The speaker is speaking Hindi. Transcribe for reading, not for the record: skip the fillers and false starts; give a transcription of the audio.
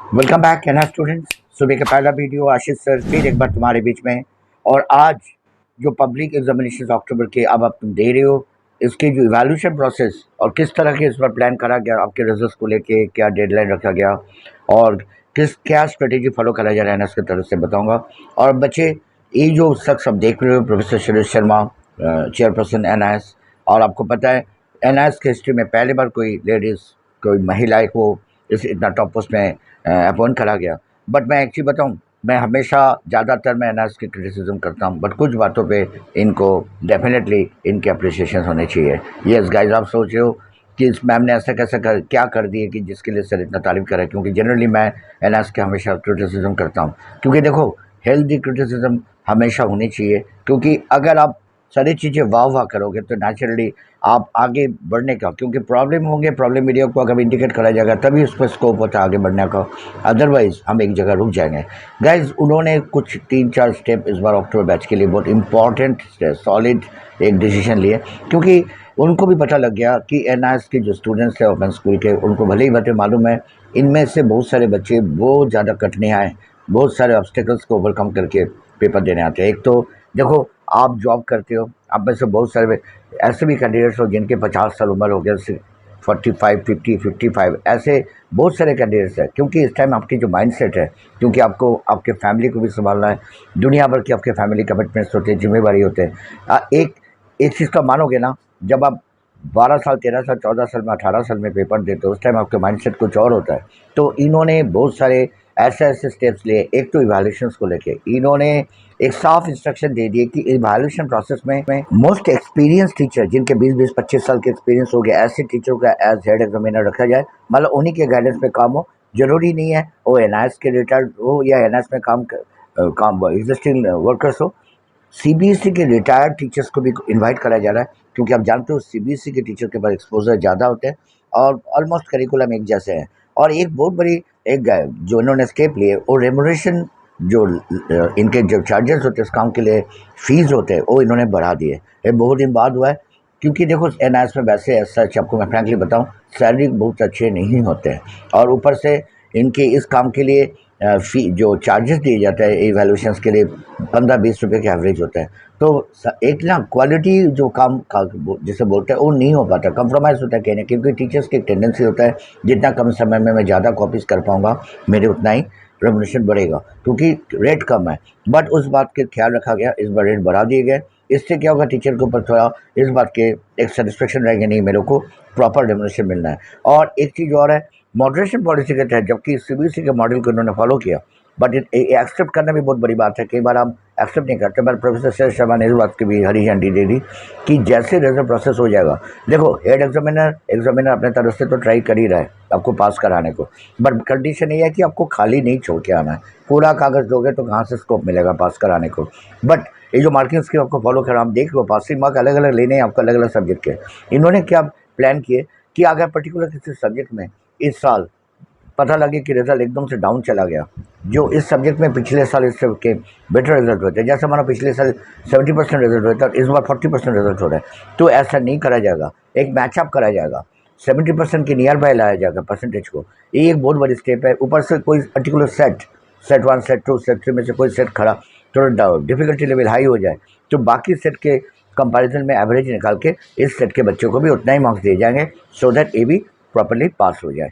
Welcome back NR students. सुबह का पहला वीडियो आशीष सर फिर एक बार तुम्हारे बीच में। और आज जो पब्लिक एग्जामिनेशन अक्टूबर के अब तुम दे रहे हो, इसके जो इवैल्यूएशन प्रोसेस और किस तरह के इस पर प्लान करा गया, आपके रिजल्ट्स को लेके क्या डेडलाइन रखा गया और क्या स्ट्रेटेजी फॉलो करा जा रहा है, इसकी तरफ से बताऊंगा। और बच्चे, ये जो शख्स आप देख रहे हो, professor Suresh Sharma, chairperson NIS, और आपको पता है एनआईएस की हिस्ट्री में पहली बार कोई लेडीज़, कोई महिला को इस इतना टॉप पोस्ट में अपॉइंट करा गया। बट मैं एक चीज़ बताऊँ, मैं हमेशा ज़्यादातर मैं एनआईएस की क्रिटिसिज्म करता हूँ, बट कुछ बातों पे इनको डेफिनेटली इनके अप्रिसिएशन होने चाहिए। यस गाइस, आप सोच रहे हो कि इस मैम ने ऐसा कैसे क्या कर दिए कि जिसके लिए सर इतना तारीफ करे, क्योंकि जनरली मैं एनआईएस के हमेशा क्रिटिसिज्म करता हूँ। क्योंकि देखो, हेल्दी क्रिटिसिज्म हमेशा होनी चाहिए, क्योंकि अगर आप सारी चीज़ें वाह करोगे तो नेचुरली आप आगे बढ़ने का, क्योंकि प्रॉब्लम होंगे, प्रॉब्लम एरिया को अगर इंडिकेट करा जाएगा तभी उस पर स्कोप होता है आगे बढ़ने का, अदरवाइज हम एक जगह रुक जाएंगे। गाइज, उन्होंने कुछ 3-4 स्टेप इस बार अक्टूबर बैच के लिए बहुत इंपॉर्टेंट सॉलिड एक डिसीजन लिए, क्योंकि उनको भी पता लग गया कि एनआईएस के जो स्टूडेंट्स थे ओपन स्कूल के, उनको भले ही बातें मालूम है, इनमें से बहुत सारे बच्चे बहुत ज़्यादा कठिनाइयाँ हैं, बहुत सारे ऑब्स्टेकल्स को ओवरकम करके पेपर देने आते हैं। एक तो देखो, आप जॉब करते हो, आप में से बहुत सारे ऐसे भी कैंडिडेट्स हो जिनके 50 साल उम्र हो गया, 45, 50, 55, ऐसे बहुत सारे कैंडिडेट्स हैं। क्योंकि इस टाइम आपकी जो माइंडसेट है, क्योंकि आपको आपके फैमिली को भी संभालना है, दुनिया भर की आपके फैमिली कमिटमेंट्स होते हैं, जिम्मेवारी होते हैं। एक चीज़ का मानोगे ना, जब आप 12 साल, 13 साल, 14 साल में, 18 साल में पेपर देते हो, उस टाइम आपका माइंडसेट कुछ और होता है। तो इन्होंने बहुत सारे ऐसे स्टेप्स लिए। एक तो इवैल्यूएशंस को लेके इन्होंने एक साफ इंस्ट्रक्शन दे दिए कि इवैल्यूएशन प्रोसेस में मोस्ट एक्सपीरियंस टीचर, जिनके 20-25 साल के एक्सपीरियंस हो गया, ऐसे टीचरों का एज हेड एग्जामिनर रखा जाए। मतलब उन्हीं के गाइडेंस में काम हो। जरूरी नहीं है वो एनआईएस के रिटायर्ड हो या एनआईएस में काम एग्जिस्टिंग वर्कर्स हो। सीबीएसई के रिटायर्ड टीचर्स को भी इनवाइट करा जा रहा है, क्योंकि आप जानते हो सीबीएसई के टीचर के पास एक्सपोजर ज़्यादा होते हैं और ऑलमोस्ट करिकुलम एक जैसे हैं। और एक बहुत बड़ी एक जो इन्होंने स्टेप लिए, वो रेमुनरेशन, जो इनके जो चार्जेस होते हैं इस काम के लिए, फीस होते हैं, वो इन्होंने बढ़ा दिए। ये बहुत दिन बाद हुआ है, क्योंकि देखो एनआईएस में वैसे सच आपको मैं फ्रैंकली बताऊं, सैलरी बहुत अच्छे नहीं होते हैं, और ऊपर से इनके इस काम के लिए फी जो चार्जेस दिए जाते हैं इवैल्यूएशंस के लिए, 15-20 रुपये के एवरेज होता है। तो एक ना क्वालिटी जो काम का जिसे बोलते हैं वो नहीं हो पाता, कंप्रोमाइज़ होता है कहने, क्योंकि टीचर्स की एक टेंडेंसी होता है जितना कम समय में मैं ज़्यादा कॉपीज़ कर पाऊँगा, मेरे उतना ही रेमुनरेशन बढ़ेगा, क्योंकि रेट कम है। बट उस बात के ख्याल रखा गया, इस बार रेट बढ़ा दिए गए। इससे क्या होगा, टीचर के ऊपर थोड़ा इस बात के एक सेटिस्फेक्शन रहेगा, नहीं मेरे को प्रॉपर रेमुनरेशन मिलना है। और एक चीज़ और है, मॉडरेशन पॉलिसी के तहत, जबकि सीबीएसई के मॉडल को इन्होंने फॉलो किया, बट एक्सेप्ट करना भी बहुत बड़ी बात है। कई बार हम एक्सेप्ट नहीं करते, बट प्रोफेसर सुरेश शर्मा ने इस बात की भी हरी झंडी दे दी कि जैसे रिजल्ट प्रोसेस हो जाएगा, देखो हेड एग्जामिनर अपने तरफ से तो ट्राई कर ही रहा है आपको पास कराने को, बट कंडीशन ये है कि आपको खाली नहीं छोड़ के आना है। पूरा कागज़ दोगे तो कहाँ से स्कोप मिलेगा पास कराने को। बट ये जो मार्किंग स्कीम आपको फॉलो करा, हम देख लो, पासिंग मार्क अलग अलग लेने हैं आपको, अलग अलग सब्जेक्ट के। इन्होंने क्या प्लान किए कि अगर पर्टिकुलर किसी सब्जेक्ट में इस साल पता लगे कि रिजल्ट एकदम से डाउन चला गया, जो इस सब्जेक्ट में पिछले साल इससे के बेटर रिजल्ट होते हैं, जैसे मानो पिछले साल 70% रिजल्ट होता है, इस बार 40% रिजल्ट हो रहा है, तो ऐसा नहीं करा जाएगा, एक मैचअप करा जाएगा, 70% के नियर बाय लाया जाएगा परसेंटेज को। ये एक बहुत बड़ी स्टेप है। ऊपर से कोई पर्टिकुलर सेट 1, सेट 2, सेट 3 में से कोई सेट खड़ा, थोड़ा डिफिकल्टी लेवल हाई हो जाए, तो बाकी सेट के कंपैरिजन में एवरेज निकाल के इस सेट के बच्चों को भी उतना ही मार्क्स दिए जाएंगे, सो दैट ये भी प्रॉपरली पास हो जाए।